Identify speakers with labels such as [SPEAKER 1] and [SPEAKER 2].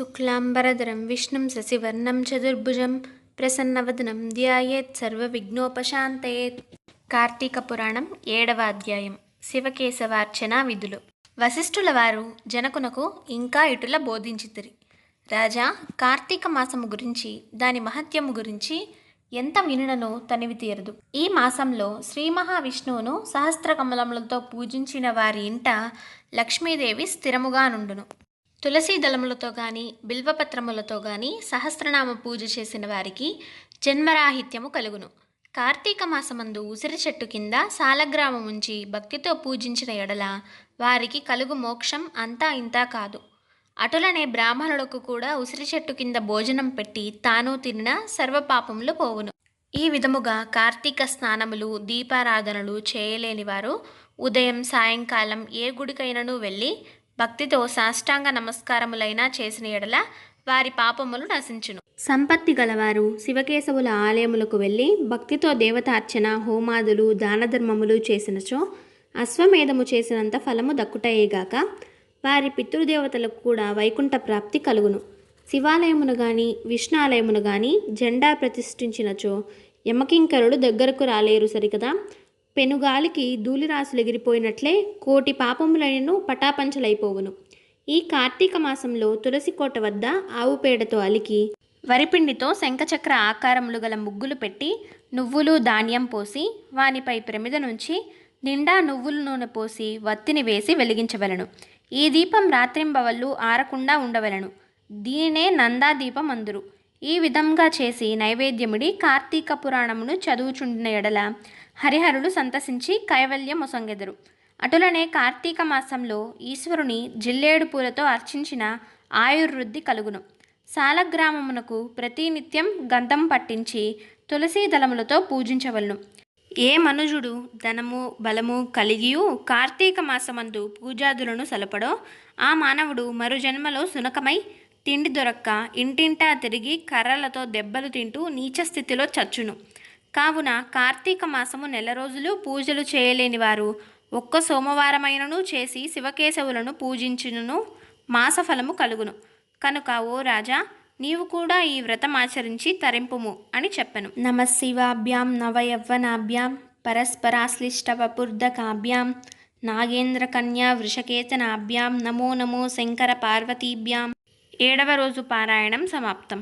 [SPEAKER 1] శుక్లాంబరధరం విష్ణుం శశివర్ణం చతుర్భుజం ప్రసన్నవదనం ధ్యాయేత్ సర్వవిఘ్నోపశాంతయేత్. కార్తీక పురాణం 7వ అధ్యాయం. శివకేశవార్చన విధులు. వశిష్ఠుల వారు జనకునకు ఇంకా ఇటుల బోధించితిరి. రాజా, కార్తీక మాసము గురించి, దాని మహత్యము గురించి ఎంత వినుననో తనివి తీరదు. ఈ మాసంలో శ్రీ మహావిష్ణువును సహస్రకమలములతో పూజించిన వారి ఇంట లక్ష్మీదేవి స్థిరముగా నుండును. తులసీ దళములతో గాని బిల్వపత్రములతో గాని సహస్రనామ పూజ చేసిన వారికి జన్మరాహిత్యము కలుగును. కార్తీక మాసమందు ఉసిరి చెట్టు కింద సాలగ్రామముంచి భక్తితో పూజించిన ఎడల వారికి కలుగు మోక్షం అంతా ఇంతా కాదు. అటులనే బ్రాహ్మణులకు కూడా ఉసిరి చెట్టు కింద భోజనం పెట్టి తాను తినిన సర్వపాపములు పోవును. ఈ విధముగా కార్తీక స్నానములు దీపారాధనలు చేయలేని వారు ఉదయం సాయంకాలం ఏ గుడికైనను వెళ్ళి భక్తితో సాష్టాంగ నమస్కారములైనా చేసిన ఎడల వారి పాపములు నశించును. సంపత్తి గలవారు శివకేశవుల ఆలయములకు వెళ్ళి భక్తితో దేవతార్చన హోమాదులు దానధర్మములు చేసినచో అశ్వమేధము చేసినంత ఫలము దక్కుటయేగాక వారి పితృదేవతలకు కూడా వైకుంఠ ప్రాప్తి కలుగును. శివాలయమును గాని విష్ణాలయమును గాని జెండా ప్రతిష్ఠించినచో యమకింకరుడు దగ్గరకు రాలేరు సరికదా. పెనుగాలికి ధూళిరాశులు ఎగిరిపోయినట్లే కోటి పాపములైనను పటాపంచలైపోవును. ఈ కార్తీక మాసంలో తులసి కోట వద్ద ఆవు పేడతో అలికి వరిపిండితో శంఖచక్ర ఆకారములు గల ముగ్గులు పెట్టి నువ్వులు ధాన్యం పోసి వానిపై ప్రమిద నుంచి నిండా నువ్వుల నూనె పోసి వత్తిని వేసి వెలిగించవలను. ఈ దీపం రాత్రింబవళ్ళు ఆరకుండా ఉండవలను. దీనినే నందాదీపం అందురు. ఈ విధంగా చేసి నైవేద్యముడి కార్తీక పురాణమును చదువుచుండిన ఎడల హరిహరులు సంతసించి కైవల్యం ఒసంగెదరు. అటులనే కార్తీక మాసంలో ఈశ్వరుని జిల్లేడు పూలతో అర్చించిన ఆయుర్వృద్ధి కలుగును. సాలగ్రామమునకు ప్రతినిత్యం గంధం పట్టించి తులసీ దళములతో పూజించవలను. ఏ మనుజుడు ధనము బలము కలిగియు కార్తీక మాసమందు పూజాదులను సలపడో ఆ మానవుడు మరు జన్మలో సునకమై తిండి దొరక్క ఇంటింటా తిరిగి కర్రలతో దెబ్బలు తింటూ నీచస్థితిలో చచ్చును. కావున కార్తీక మాసము 1 రోజులు పూజలు చేయలేని వారు ఒక్క సోమవారమైనను చేసి శివకేశవులను పూజించును మాసఫలము కలుగును. కనుక ఓ రాజా, నీవు కూడా ఈ వ్రతమాచరించి తరింపుము అని చెప్పెను. నమశివాభ్యాం నవయవ్వనాభ్యాం పరస్పరాశ్లిష్టవపుర్ధకాభ్యాం నాగేంద్ర కన్యా వృషకేతనాభ్యాం నమో నమో శంకర పార్వతీభ్యాం. 7వ రోజు పారాయణం సమాప్తం.